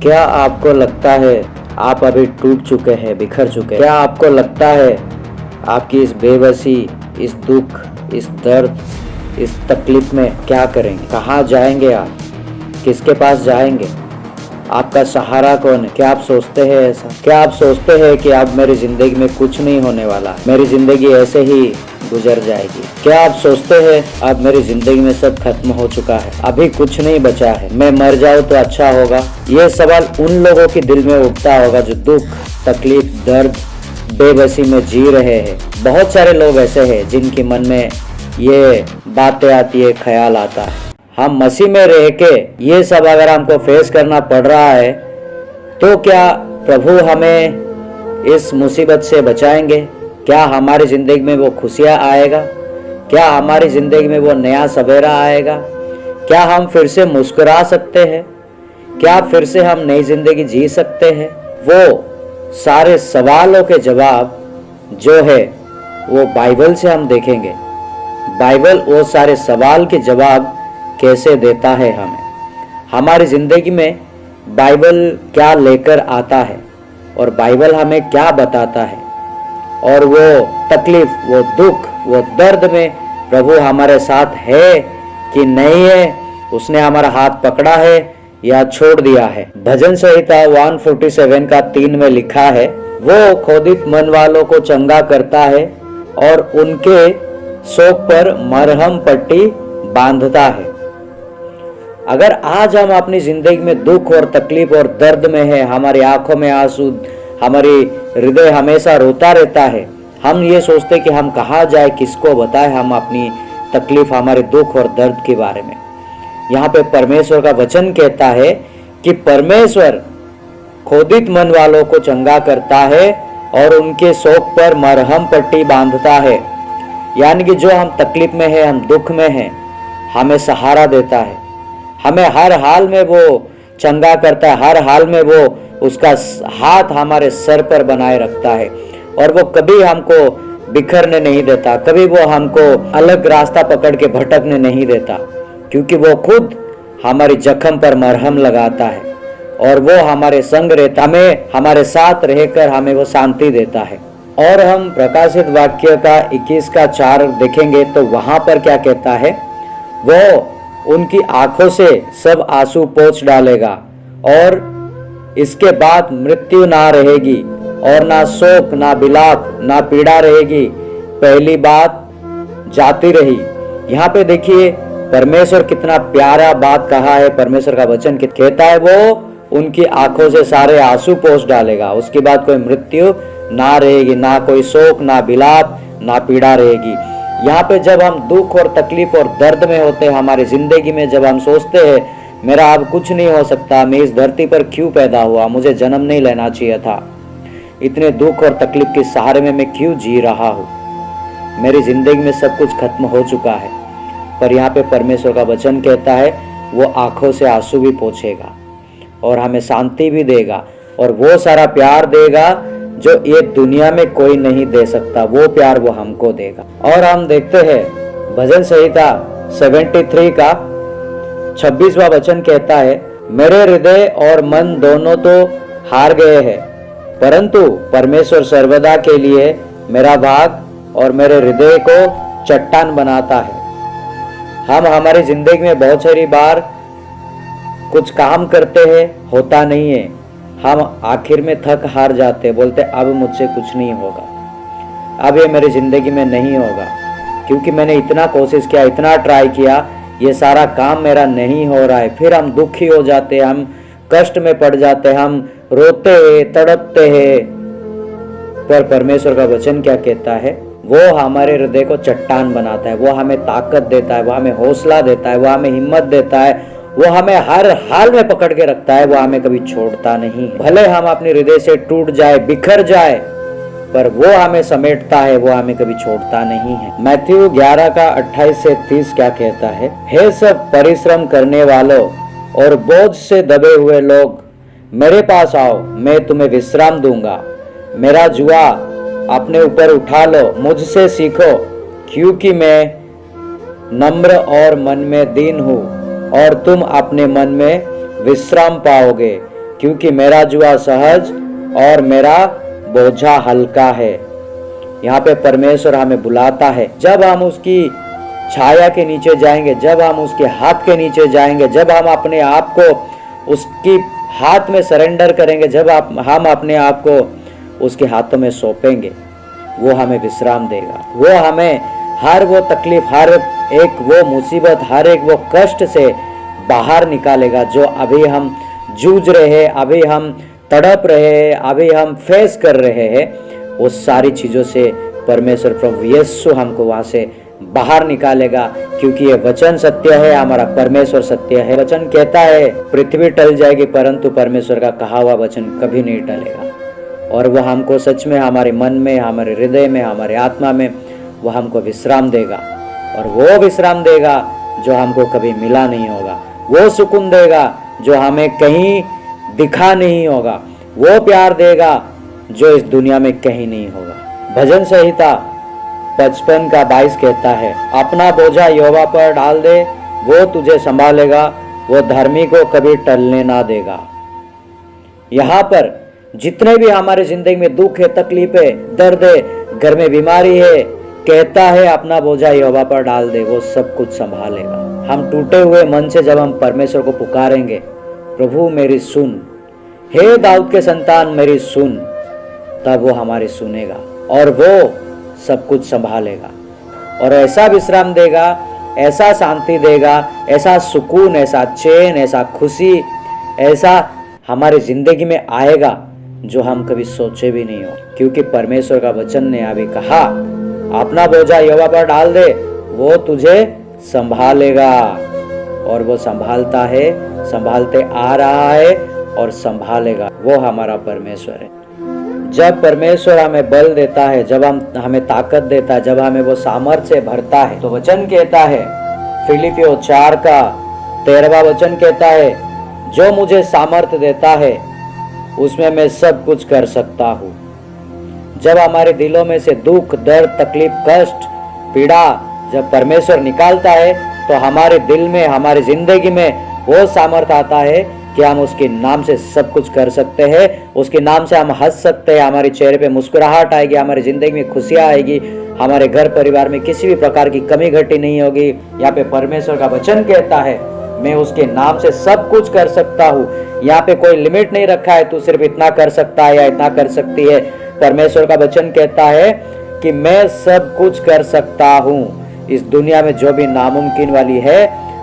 क्या आपको लगता है आप अभी टूट चुके हैं, बिखर चुके हैं? क्या आपको लगता है आपकी इस बेबसी, इस दुख, इस दर्द, इस तकलीफ में क्या करेंगे? कहाँ जाएंगे आप? किसके पास जाएंगे? आपका सहारा कौन है? क्या आप सोचते हैं ऐसा? क्या आप सोचते हैं कि अब मेरी जिंदगी में कुछ नहीं होने वाला, मेरी जिंदगी ऐसे ही गुजर जाएगी? क्या आप सोचते हैं अब मेरी जिंदगी में सब खत्म हो चुका है, अभी कुछ नहीं बचा है, मैं मर जाऊं तो अच्छा होगा? ये सवाल उन लोगों के दिल में उठता होगा जो दुख, तकलीफ, दर्द, बेबसी में जी रहे हैं। बहुत सारे लोग ऐसे हैं जिनके मन में ये बातें आती है, ख्याल आता है। हम मसीह में रह के ये सब अगर हमको फेस करना पड़ रहा है तो क्या प्रभु हमें इस मुसीबत से बचाएंगे? क्या हमारी ज़िंदगी में वो खुशियाँ आएगा? क्या हमारी ज़िंदगी में वो नया सवेरा आएगा? क्या हम फिर से मुस्कुरा सकते हैं? क्या फिर से हम नई ज़िंदगी जी सकते हैं? वो सारे सवालों के जवाब जो है वो बाइबल से हम देखेंगे। बाइबल वो सारे सवाल के जवाब कैसे देता है हमें, हमारी ज़िंदगी में बाइबल क्या लेकर आता है और बाइबल हमें क्या बताता है, और वो तकलीफ, वो दुख, वो दर्द में प्रभु हमारे साथ है कि नहीं है, उसने हमारा हाथ पकड़ा है या छोड़ दिया है। भजन संहिता 147 का 3 में लिखा है, वो क्रोधित मन वालों को चंगा करता है और उनके शोक पर मरहम पट्टी बांधता है। अगर आज हम अपनी जिंदगी में दुख और तकलीफ और दर्द में है, हमारी आंखों में आंसू, हमारी हृदय हमेशा रोता रहता है, हम ये सोचते कि हम कहाँ जाए, किसको बताए हम अपनी तकलीफ, हमारे दुख और दर्द के बारे में। यहाँ पे परमेश्वर का वचन कहता है कि परमेश्वर क्रोधित मन वालों को चंगा करता है और उनके शोक पर मरहम पट्टी बांधता है। यानी कि जो हम तकलीफ में है, हम दुख में हैं, हमें सहारा देता है, हमें हर हाल में वो चंगा करता है, हर हाल में वो उसका हाथ हमारे सर पर बनाए रखता है और वो कभी हमको बिखरने नहीं देता, कभी वो हमको अलग रास्ता पकड़ के भटकने नहीं देता, क्योंकि वो खुद हमारी जख्म पर मरहम लगाता है और वो हमारे संग रहता, हमें हमारे साथ रहकर हमें वो शांति देता है। और हम प्रकाशित वाक्य का 21 का 4 देखेंगे तो वहां पर क्या कहता है, वो उनकी आंखों से सब आंसू पोंछ डालेगा और इसके बाद मृत्यु ना रहेगी और ना शोक, ना बिलाप, ना पीड़ा रहेगी, पहली बात जाती रही। यहाँ पे देखिए परमेश्वर कितना प्यारा बात कहा है, परमेश्वर का वचन कहता है वो उनकी आंखों से सारे आंसू पोंछ डालेगा, उसके बाद कोई मृत्यु ना रहेगी, ना कोई शोक, ना बिलाप, ना पीड़ा रहेगी। यहाँ पे जब हम दुख और तकलीफ और दर्द में होते हैं हमारी जिंदगी में, जब हम सोचते हैं मेरा अब कुछ नहीं हो सकता, मैं इस धरती पर क्यों पैदा हुआ, मुझे जन्म नहीं लेना चाहिए था, इतने दुख और तकलीफ के सहारे में मैं क्यों जी रहा हूँ, मेरी जिंदगी में सब कुछ खत्म हो चुका है। पर यहाँ पे परमेश्वर का वचन कहता है वो आंखों से आंसू भी पोंछेगा और हमें शांति भी देगा और वो सारा प्यार देगा जो ये दुनिया में कोई नहीं दे सकता, वो प्यार वो हमको देगा। और हम देखते हैं भजन संहिता 73 का 26वां वचन कहता है, मेरे हृदय और मन दोनों तो हार गए हैं, परंतु परमेश्वर सर्वदा के लिए मेरा भाग और मेरे हृदय को चट्टान बनाता है। हम हमारी जिंदगी में बहुत सारी बार कुछ काम करते हैं, होता नहीं है, हम आखिर में थक हार जाते, बोलते अब मुझसे कुछ नहीं होगा, अब ये मेरी ज़िंदगी में नहीं होगा, क्योंकि मैंने इतना कोशिश किया, इतना ट्राई किया, ये सारा काम मेरा नहीं हो रहा है। फिर हम दुखी हो जाते हैं, हम कष्ट में पड़ जाते हैं, हम रोते हैं, तड़पते हैं। पर परमेश्वर का वचन क्या कहता है, वो हमारे हृदय को चट्टान बनाता है, वो हमें ताकत देता है, वो हमें हौसला देता है, वो हमें हिम्मत देता है, वो हमें हर हाल में पकड़ के रखता है, वो हमें कभी छोड़ता नहीं। भले हम अपने हृदय से टूट जाए, बिखर जाए, पर वो हमें समेटता है, वो हमें कभी छोड़ता नहीं है। मैथ्यू 11 का 28 से 30 क्या कहता है, हे सब परिश्रम करने वालों और बोझ से दबे हुए लोग, मेरे पास आओ, मैं तुम्हें विश्राम दूंगा, मेरा जुआ अपने ऊपर उठा लो, मुझसे सीखो, क्योंकि मैं नम्र और मन में दीन हूँ और तुम अपने मन में विश्राम पाओगे, क्योंकि मेरा जुआ सहज और मेरा बोझा हल्का है। यहाँ पे परमेश्वर हमें बुलाता है। जब हम उसकी छाया के नीचे जाएंगे, जब हम उसके हाथ के नीचे जाएंगे, जब हम अपने आप को उसकी हाथ में सरेंडर करेंगे, जब हम अपने आप को उसके हाथों में सौंपेंगे, वो हमें विश्राम देगा। वो हमें हर वो तकलीफ, हर एक वो मुसीबत, हर एक वो कष्ट से बाहर निकालेगा जो अभी हम जूझ रहे हैं, अभी हम तड़प रहे हैं, अभी हम फेस कर रहे हैं। वो सारी चीज़ों से परमेश्वर प्रभु यीशु हमको वहाँ से बाहर निकालेगा, क्योंकि ये वचन सत्य है, हमारा परमेश्वर सत्य है। वचन कहता है पृथ्वी टल जाएगी परंतु परमेश्वर का कहा हुआ वचन कभी नहीं टलेगा। और वह हमको सच में हमारे मन में, हमारे हृदय में, हमारे आत्मा में वह हमको विश्राम देगा। और वो विश्राम देगा जो हमको कभी मिला नहीं होगा। वो सुकून देगा जो हमें कहीं दिखा नहीं होगा। वो प्यार देगा जो इस दुनिया में कहीं नहीं होगा। भजन संहिता 55:22 कहता है, अपना बोझा यहोवा पर डाल दे, वो तुझे संभालेगा, वो धर्मी को कभी टलने ना देगा। यहाँ पर जितने भी हमारे जिंदगी में दुख है, तकलीफ है, दर्द है, घर में बीमारी है, कहता है अपना बोझा यहोवा पर डाल दे, वो सब कुछ संभालेगा। हम टूटे हुए मन से जब हम परमेश्वर को पुकारेंगे, प्रभु मेरी सुन, हे दाऊद के संतान मेरी सुन, तब वो हमारी सुनेगा और वो सब कुछ संभालेगा और ऐसा विश्राम देगा, ऐसा शांति देगा, ऐसा सुकून, ऐसा चैन, ऐसा खुशी, ऐसा हमारी जिंदगी में आएगा जो हम कभी सोचे भी नहीं हो। क्योंकि परमेश्वर का वचन ने अभी कहा, अपना बोझा यहोवा पर डाल दे, वो तुझे संभालेगा। और वो संभालता है, संभालते आ रहा है और संभालेगा। वो हमारा परमेश्वर है। जब परमेश्वर हमें बल देता है, जब हमें ताकत देता है, जब हमें वो सामर्थ्य से भरता है, तो वचन कहता है फिलिपियों 4:13 वचन कहता है, जो मुझे सामर्थ्य देता है उसमें मैं सब कुछ कर सकता हूँ। जब हमारे दिलों में से दुख, दर्द, तकलीफ, कष्ट, पीड़ा जब परमेश्वर निकालता है तो हमारे दिल में, हमारी जिंदगी में वो सामर्थ्य आता है कि हम उसके नाम से सब कुछ कर सकते हैं। उसके नाम से हम हंस सकते हैं, हमारे चेहरे पे मुस्कुराहट आएगी, हमारी जिंदगी में खुशियाँ आएगी, हमारे घर परिवार में किसी भी प्रकार की कमी घटी नहीं होगी। यहाँ पे परमेश्वर का वचन कहता है, मैं उसके नाम से सब कुछ कर सकता हूँ। यहाँ पे कोई लिमिट नहीं रखा है, तू सिर्फ इतना कर सकता है या इतना कर सकती है। परमेश्वर का वचन कहता है कि मैं सब कुछ कर सकता हूँ। इस दुनिया में जो भी नामुमकिन वाली है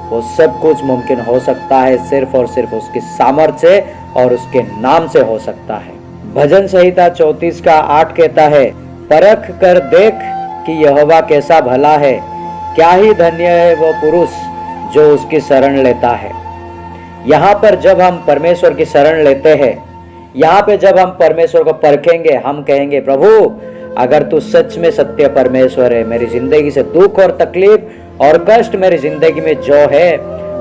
वो सब कुछ मुमकिन हो सकता है, सिर्फ और सिर्फ उसकी सामर्थ्य से और उसके नाम से हो सकता है। भजन संहिता 34:8 कहता है, परख कर देख कि यहोवा कैसा भला है, क्या ही धन्य है वो पुरुष जो उसकी शरण लेता है। यहाँ पर जब हम परमेश्वर की शरण लेते हैं, यहाँ पे जब हम परमेश्वर को परखेंगे, हम कहेंगे प्रभु अगर तू सच में सत्य परमेश्वर है, मेरी जिंदगी से दुख और तकलीफ और कष्ट मेरी जिंदगी में जो है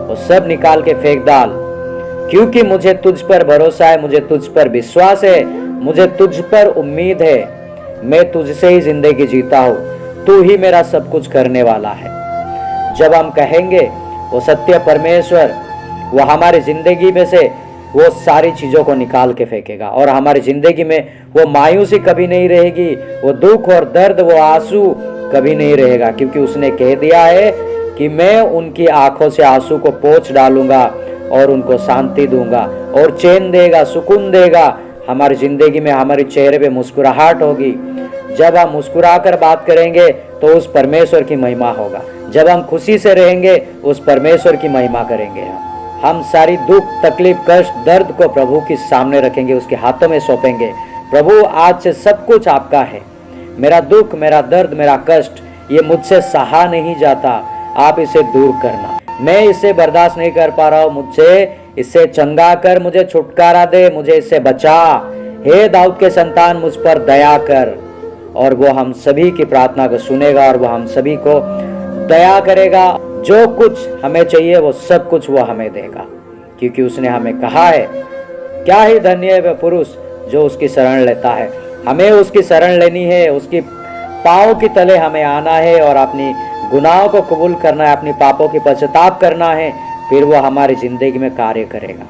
वो सब निकाल के फेंक डाल, क्योंकि मुझे तुझ पर भरोसा है, मुझे तुझ पर विश्वास है, मुझे तुझ पर उम्मीद है, मैं तुझसे ही जिंदगी जीता हूँ, तू ही मेरा सब कुछ करने वाला है। जब हम कहेंगे वो सत्य परमेश्वर, वो हमारी जिंदगी में से वो सारी चीज़ों को निकाल के फेंकेगा और हमारी जिंदगी में वो मायूसी कभी नहीं रहेगी, वो दुख और दर्द, वो आंसू कभी नहीं रहेगा, क्योंकि उसने कह दिया है कि मैं उनकी आंखों से आंसू को पोंछ डालूंगा और उनको शांति दूंगा और चैन देगा, सुकून देगा। हमारी जिंदगी में हमारे चेहरे पे मुस्कुराहट होगी। जब हम मुस्कुरा कर बात करेंगे तो उस परमेश्वर की महिमा होगा। जब हम खुशी से रहेंगे उस परमेश्वर की महिमा करेंगे। हम सारी दुख, तकलीफ, कष्ट, दर्द को प्रभु के सामने रखेंगे, उसके हाथों में सौंपेंगे। प्रभु आज से सब कुछ आपका है। मेरा दुख, मेरा दर्द, मेरा कष्ट ये मुझसे सहा नहीं जाता, आप इसे दूर करना। मैं इसे बर्दाश्त नहीं कर पा रहा हूँ, मुझसे इससे चंगा कर, मुझे छुटकारा दे, मुझे इससे बचा। हे दाऊद के संतान मुझ पर दया कर। और वो हम सभी की प्रार्थना को सुनेगा और वो हम सभी को दया करेगा। जो कुछ हमें चाहिए वो सब कुछ वो हमें देगा, क्योंकि उसने हमें कहा है, क्या ही धन्य है वह पुरुष जो उसकी शरण लेता है। हमें उसकी शरण लेनी है, उसकी पाँव के तले हमें आना है और अपनी गुनाहों को कबूल करना है, अपनी पापों की पश्चाताप करना है, फिर वो हमारी जिंदगी में कार्य करेगा।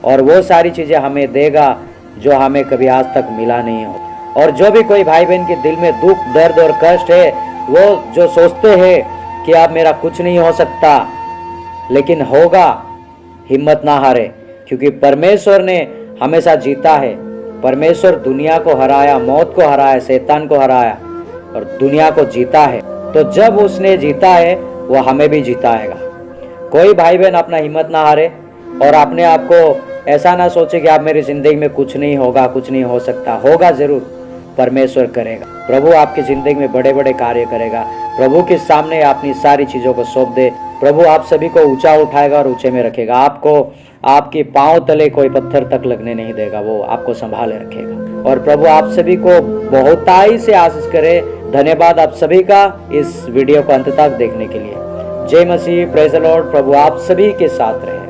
और वो सारी चीज़ें हमें देगा जो हमें कभी आज तक मिला नहीं हो। और जो भी कोई भाई बहन के दिल में दुख, दर्द और कष्ट है, वो जो सोचते हैं कि अब मेरा कुछ नहीं हो सकता, लेकिन होगा, हिम्मत ना हारे, क्योंकि परमेश्वर ने हमेशा जीता है। परमेश्वर दुनिया को हराया, मौत को हराया, शैतान को हराया और दुनिया को जीता है। तो जब उसने जीता है वो हमें भी जिताएगा। कोई भाई बहन अपना हिम्मत ना हारे और अपने आप को ऐसा ना सोचे कि आप मेरी जिंदगी में कुछ नहीं होगा, कुछ नहीं हो सकता। होगा जरूर, परमेश्वर करेगा। प्रभु आपकी जिंदगी में बड़े बड़े कार्य करेगा। प्रभु के सामने अपनी सारी चीज़ों को सौंप दे। प्रभु आप सभी को ऊंचा उठाएगा और ऊंचे में रखेगा। आपको आपके पांव तले कोई पत्थर तक लगने नहीं देगा, वो आपको संभाले रखेगा। और प्रभु आप सभी को बहुताई से आशीष करे। धन्यवाद आप सभी का इस वीडियो को अंत तक देखने के लिए। जय मसीह, प्रेज़ द लॉर्ड। प्रभु आप सभी के साथ रहे।